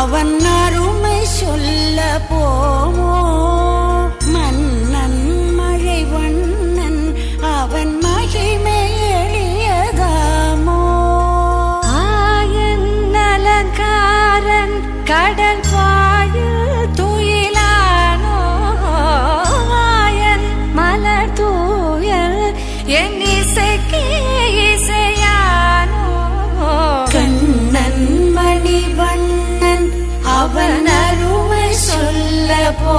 அவன் அருமை சொல்ல போமோ மன்னன் மழை வண்ணன் அவன் மகிமை எளியதாமோ ஆயன் அலங்காரன் கடல் பாயில் துயிலானோ ஆயன் மலர் தூயல் என் இசைக்கே இசையானோ கண்ணன் மணி வண்ணன் அவன் அருமை சொல்ல போ